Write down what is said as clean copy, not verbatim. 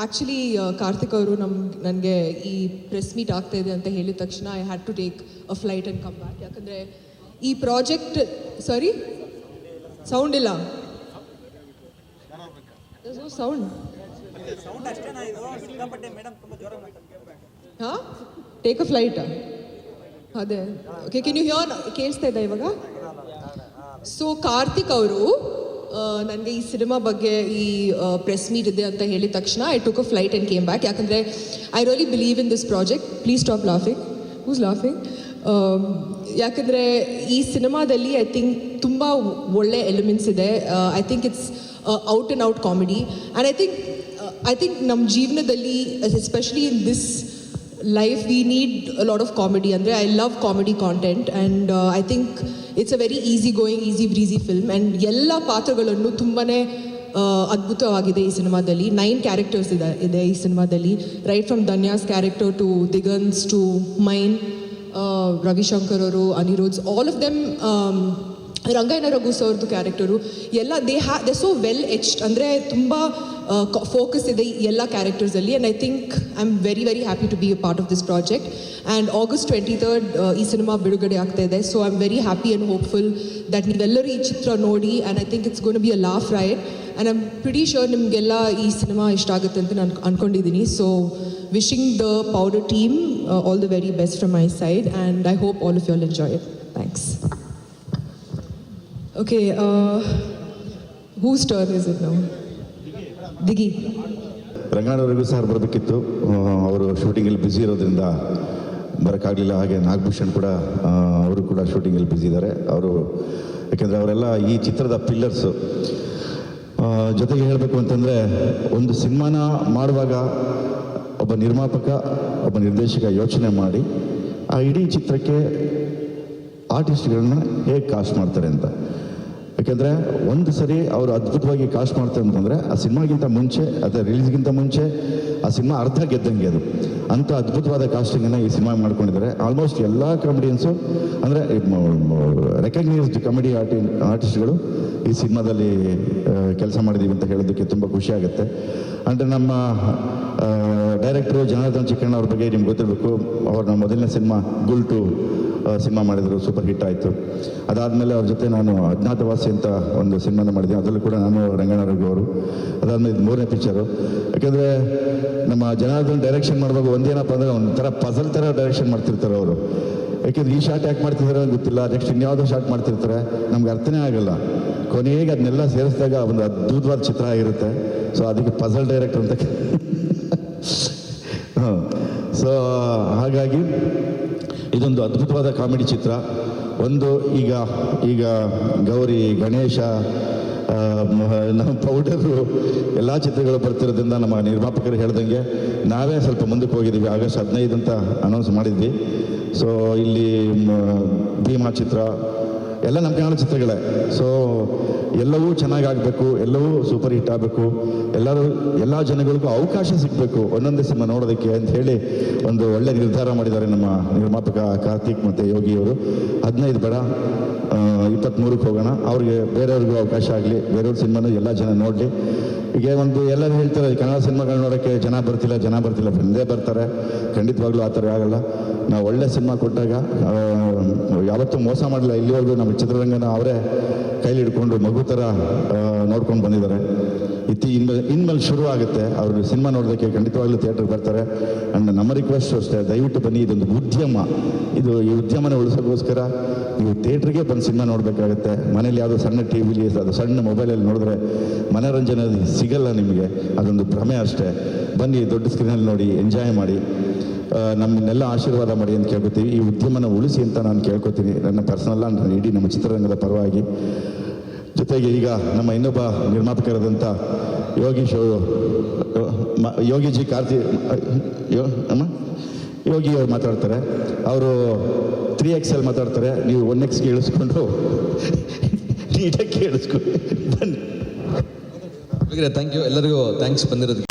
Actually Karthik ಅವರು ನನಗೆ ಈ ಪ್ರೆಸ್ ಮೀಟ್ ಆಗ್ತಾ ಇದೆ ಅಂತ ಹೇಳಿದ ತಕ್ಷಣ I had to take a flight and come back. ಯಾಕಂದರೆ ಈ ಪ್ರಾಜೆಕ್ಟ್ ಸಾರಿ ಸೌಂಡ್ ಇಲ್ಲ, ಸೌಂಡ್ ಹಾಂ ಟೇಕ್ ಅ ಫ್ಲೈಟ್ ಅದೇ ಓಕೆ. Can you hear? ಕೇಳಿಸ್ತಾ ಇದ್ದ ಇವಾಗ? ಸೊ ಕಾರ್ತಿಕ್ ಅವರು ನನಗೆ ಈ ಸಿನಿಮಾ ಬಗ್ಗೆ ಈ ಪ್ರೆಸ್ ಮೀಟ್ ಇದೆ ಅಂತ ಹೇಳಿದ ತಕ್ಷಣ I took a flight and came back. ಯಾಕಂದರೆ I really believe in this project. Please stop laughing. Who's laughing? ಯಾಕಂದರೆ ಈ ಸಿನಿಮಾದಲ್ಲಿ ಐ ಥಿಂಕ್ ತುಂಬ ಒಳ್ಳೆ ಎಲಿಮೆಂಟ್ಸ್ ಇದೆ. I think it's out and out comedy. And I think ನಮ್ಮ ಜೀವನದಲ್ಲಿ especially in this life we need a lot of comedy. Andre I love comedy content and I think it's a very easy going easy breezy film and ella ಪಾತ್ರಗಳನ್ನು ತುಂಬಾನೇ ಅದ್ಭುತವಾಗಿದೆ ಈ ಸಿನಿಮಾದಲ್ಲಿ. 9 characters ಇದೆ ಈ ಸಿನಿಮಾದಲ್ಲಿ, right from Dhanya's character to Diganth's to mine, Ravishankar ಅವರು, Anirudh, all of them, Rangayana Raghu ಸರ್ದು ಕ್ಯಾರೆಕ್ಟರು ಎಲ್ಲ ದೇ ಸೋ ವೆಲ್ ಎಚ್ಡ್. ಅಂದರೆ ತುಂಬ ಫೋಕಸ್ ಇದೆ ಎಲ್ಲ ಕ್ಯಾರೆಕ್ಟರ್ಸಲ್ಲಿ. And I think I am very very happy to be a part of this project. And August 23rd ಈ cinema ಬಿಡುಗಡೆ ಆಗ್ತಾ ಇದೆ. So I am very happy and hopeful that ನೀವೆಲ್ಲರೂ ಈ ಚಿತ್ರ ನೋಡಿ. And I think it's gonna be a laugh ride. And I am pretty sure ನಿಮಗೆಲ್ಲ ಈ ಸಿನಿಮಾ ಇಷ್ಟ ಆಗುತ್ತೆ ಅಂತ ನಾನು ಅಂದ್ಕೊಂಡಿದ್ದೀನಿ. So wishing the Powder team all the very best from my side and I hope all of you all enjoy it. Thanks. Okay, whose turn is it now? Diggy. ರಂಗಣ್ಣವರಿಗೂ ಸಹ ಬರಬೇಕಿತ್ತು, ಅವರು ಶೂಟಿಂಗಲ್ಲಿ ಬ್ಯುಸಿ ಇರೋದ್ರಿಂದ ಬರೋಕ್ಕಾಗಲಿಲ್ಲ. ಹಾಗೆ ನಾಗಭೂಷಣ್ ಕೂಡ ಅವರು ಕೂಡ ಶೂಟಿಂಗಲ್ಲಿ ಬ್ಯುಸಿ ಇದ್ದಾರೆ. ಅವರು ಯಾಕೆಂದರೆ ಅವರೆಲ್ಲ ಈ ಚಿತ್ರದ ಪಿಲ್ಲರ್ಸು. ಜೊತೆಗೆ ಹೇಳಬೇಕು ಅಂತಂದರೆ, ಒಂದು ಸಿನಿಮಾನ ಮಾಡುವಾಗ ಒಬ್ಬ ನಿರ್ಮಾಪಕ, ಒಬ್ಬ ನಿರ್ದೇಶಕ ಯೋಚನೆ ಮಾಡಿ ಆ ಇಡೀ ಚಿತ್ರಕ್ಕೆ ಆರ್ಟಿಸ್ಟ್ಗಳನ್ನ ಹೇಗೆ ಕಾಸ್ಟ್ ಮಾಡ್ತಾರೆ ಅಂತ. ಯಾಕೆಂದರೆ ಒಂದು ಸರಿ ಅವರು ಅದ್ಭುತವಾಗಿ ಕಾಸ್ಟ್ ಮಾಡ್ತಾರೆ ಅಂತಂದರೆ ಆ ಸಿನಿಮಾಗಿಂತ ಮುಂಚೆ ಅಥವಾ ರಿಲೀಸ್ಗಿಂತ ಮುಂಚೆ ಆ ಸಿನಿಮಾ ಅರ್ಧ ಗೆದ್ದಂಗೆ ಅದು. ಅಂಥ ಅದ್ಭುತವಾದ ಕಾಸ್ಟಿಂಗನ್ನು ಈ ಸಿನಿಮಾ ಮಾಡ್ಕೊಂಡಿದ್ದಾರೆ. ಆಲ್ಮೋಸ್ಟ್ ಎಲ್ಲ ಕಾಮಿಡಿಯನ್ಸು ಅಂದರೆ ರೆಕಗ್ನೈಸ್ಡ್ ಕಾಮಿಡಿ ಆರ್ಟಿಸ್ಟ್ಗಳು ಈ ಸಿನಿಮಾದಲ್ಲಿ ಕೆಲಸ ಮಾಡಿದ್ದೀವಿ ಅಂತ ಹೇಳೋದಕ್ಕೆ ತುಂಬ ಖುಷಿಯಾಗುತ್ತೆ. ಅಂದರೆ ನಮ್ಮ ಡೈರೆಕ್ಟ್ರು ಜನಾರ್ದನ್ ಚಿಕ್ಕಣ್ಣ ಅವ್ರ ಬಗ್ಗೆ ನಿಮ್ಗೆ ಗೊತ್ತಿರಬೇಕು. ಅವ್ರ ಮೊದಲನೇ ಸಿನಿಮಾ ಗುಲ್ಟು ಸಿನಿಮಾ ಮಾಡಿದರು, ಸೂಪರ್ ಹಿಟ್ ಆಯಿತು. ಅದಾದಮೇಲೆ ಅವ್ರ ಜೊತೆ ನಾನು ಅಜ್ಞಾತವಾಸಿ ಅಂತ ಒಂದು ಸಿನಿಮಾನ ಮಾಡಿದ್ದೀನಿ, ಅದರಲ್ಲೂ ಕೂಡ ನಾನು ರಂಗಣ್ಣ ರಘು ಅವರು. ಅದಾದಮೇಲೆ ಇದು 3ನೇ ಪಿಕ್ಚರು. ಯಾಕೆಂದರೆ ನಮ್ಮ ಜನಾರ್ದನ್ ಡೈರೆಕ್ಷನ್ ಮಾಡುವಾಗ ಒಂದೇನಪ್ಪ ಅಂದರೆ ಒಂಥರ ಪಜಲ್ ಥರ ಡೈರೆಕ್ಷನ್ ಮಾಡ್ತಿರ್ತಾರೆ ಅವರು. ಯಾಕೆಂದರೆ ಈ ಶಾರ್ಟ್ ಯಾಕೆ ಮಾಡ್ತಿದ್ದಾರೆ ಗೊತ್ತಿಲ್ಲ, ನೆಕ್ಸ್ಟ್ ಇನ್ಯಾವುದೋ ಶಾರ್ಟ್ ಮಾಡ್ತಿರ್ತಾರೆ, ನಮ್ಗೆ ಅರ್ಥನೇ ಆಗಲ್ಲ. ಕೊನೆಗೆ ಅದನ್ನೆಲ್ಲ ಸೇರಿಸಿದಾಗ ಒಂದು ಅದ್ಭುತವಾದ ಚಿತ್ರ ಆಗಿರುತ್ತೆ. ಸೊ ಅದಕ್ಕೆ ಪಜಲ್ ಡೈರೆಕ್ಟರ್ ಅಂತ. ಸೊ ಹಾಗಾಗಿ ಇದೊಂದು ಅದ್ಭುತವಾದ ಕಾಮಿಡಿ ಚಿತ್ರ. ಒಂದು ಈಗ ಗೌರಿ, ಗಣೇಶ, ನಮ್ಮ ಪೌಡರು ಎಲ್ಲ ಚಿತ್ರಗಳು ಬರ್ತಿರೋದ್ರಿಂದ ನಮ್ಮ ನಿರ್ಮಾಪಕರು ಹೇಳ್ದಂಗೆ ನಾವೇ ಸ್ವಲ್ಪ ಮುಂದಕ್ಕೆ ಹೋಗಿದ್ದೀವಿ. August 15 ಅಂತ ಅನೌನ್ಸ್ ಮಾಡಿದ್ವಿ. ಸೊ ಇಲ್ಲಿ ಭೀಮಾ ಚಿತ್ರ ಎಲ್ಲ ನಮ್ಮ ಕನ್ನಡ ಚಿತ್ರಗಳೇ. ಸೊ ಎಲ್ಲವೂ ಚೆನ್ನಾಗಾಗಬೇಕು, ಎಲ್ಲವೂ ಸೂಪರ್ ಹಿಟ್ ಆಗಬೇಕು, ಎಲ್ಲ ಜನಗಳಿಗೂ ಅವಕಾಶ ಸಿಗಬೇಕು ಒಂದೊಂದೇ ಸಿನಿಮಾ ನೋಡೋದಕ್ಕೆ ಅಂತ ಹೇಳಿ ಒಂದು ಒಳ್ಳೆ ನಿರ್ಧಾರ ಮಾಡಿದ್ದಾರೆ ನಮ್ಮ ನಿರ್ಮಾಪಕ ಕಾರ್ತಿಕ್ ಮತ್ತು ಯೋಗಿಯವರು. 15 ಬೇಡ, 23ಕ್ಕೆ ಹೋಗೋಣ, ಅವ್ರಿಗೆ ಬೇರೆಯವ್ರಿಗೂ ಅವಕಾಶ ಆಗಲಿ, ಬೇರೆಯವ್ರ ಸಿನಿಮಾನು ಎಲ್ಲ ಜನ ನೋಡಲಿ. ಈಗ ಒಂದು ಎಲ್ಲರೂ ಹೇಳ್ತಾರೆ ಕನ್ನಡ ಸಿನಿಮಾಗಳು ನೋಡೋಕ್ಕೆ ಜನ ಬರ್ತಿಲ್ಲ, ಬಂದೇ ಬರ್ತಾರೆ. ಖಂಡಿತವಾಗ್ಲೂ ಆ ಥರ ಆಗಲ್ಲ. ನಾವು ಒಳ್ಳೆ ಸಿನಿಮಾ ಕೊಟ್ಟಾಗ ಯಾವತ್ತೂ ಮೋಸ ಮಾಡಲಿಲ್ಲ ಇಲ್ಲಿವರೆಗೂ. ನಮ್ಮ ಚಿತ್ರರಂಗನ ಅವರೇ ಕೈಲಿ ಹಿಡ್ಕೊಂಡು ಮಗು ಥರ ನೋಡ್ಕೊಂಡು ಬಂದಿದ್ದಾರೆ. ಇನ್ಮೇಲೆ ಶುರು ಆಗುತ್ತೆ. ಅವರು ಸಿನಿಮಾ ನೋಡೋದಕ್ಕೆ ಖಂಡಿತವಾಗ್ಲೂ ಥಿಯೇಟ್ರಿಗೆ ಬರ್ತಾರೆ. ಆ್ಯಂಡ್ ನಮ್ಮ ರಿಕ್ವೆಸ್ಟ್ ಅಷ್ಟೇ, ದಯವಿಟ್ಟು ಬನ್ನಿ. ಇದೊಂದು ಉದ್ಯಮ, ಈ ಉದ್ಯಮನ ಉಳಿಸೋಕ್ಕೋಸ್ಕರ ನೀವು ಥಿಯೇಟ್ರಿಗೆ ಬಂದು ಸಿನಿಮಾ ನೋಡಬೇಕಾಗತ್ತೆ. ಮನೇಲಿ ಯಾವುದೋ ಸಣ್ಣ ಟಿ ವಿಲಿ, ಅದು ಸಣ್ಣ ಮೊಬೈಲಲ್ಲಿ ನೋಡಿದ್ರೆ ಮನೋರಂಜನೆ ಸಿಗಲ್ಲ ನಿಮಗೆ, ಅದೊಂದು ಭ್ರಮೆ ಅಷ್ಟೇ. ಬನ್ನಿ, ದೊಡ್ಡ ಸ್ಕ್ರೀನಲ್ಲಿ ನೋಡಿ, ಎಂಜಾಯ್ ಮಾಡಿ, ನಮ್ಮನ್ನೆಲ್ಲ ಆಶೀರ್ವಾದ ಮಾಡಿ ಅಂತ ಕೇಳ್ಕೊತೀವಿ. ಈ ಉದ್ಯಮನ ಉಳಿಸಿ ಅಂತ ನಾನು ಕೇಳ್ಕೊತೀನಿ, ನನ್ನ ಪರ್ಸನಲ್ಲ, ಇಡೀ ನಮ್ಮ ಚಿತ್ರರಂಗದ ಪರವಾಗಿ. ಜೊತೆಗೆ ಈಗ ನಮ್ಮ ಇನ್ನೊಬ್ಬ ನಿರ್ಮಾಪಕರಾದಂಥ ಯೋಗಿಜಿ ಯೋಗಿ ಅವ್ರು ಮಾತಾಡ್ತಾರೆ. ಅವರು 3XL ಮಾತಾಡ್ತಾರೆ, ನೀವು 1Xಗೆ ಇಳಿಸ್ಕೊಂಡು ನೀಟಾಗಿ ಕೇಳಿಸ್ಕೊಂಡು ಬನ್ನಿ. ಥ್ಯಾಂಕ್ ಯು, ಎಲ್ಲರಿಗೂ ಥ್ಯಾಂಕ್ಸ್ ಬಂದಿರೋದು.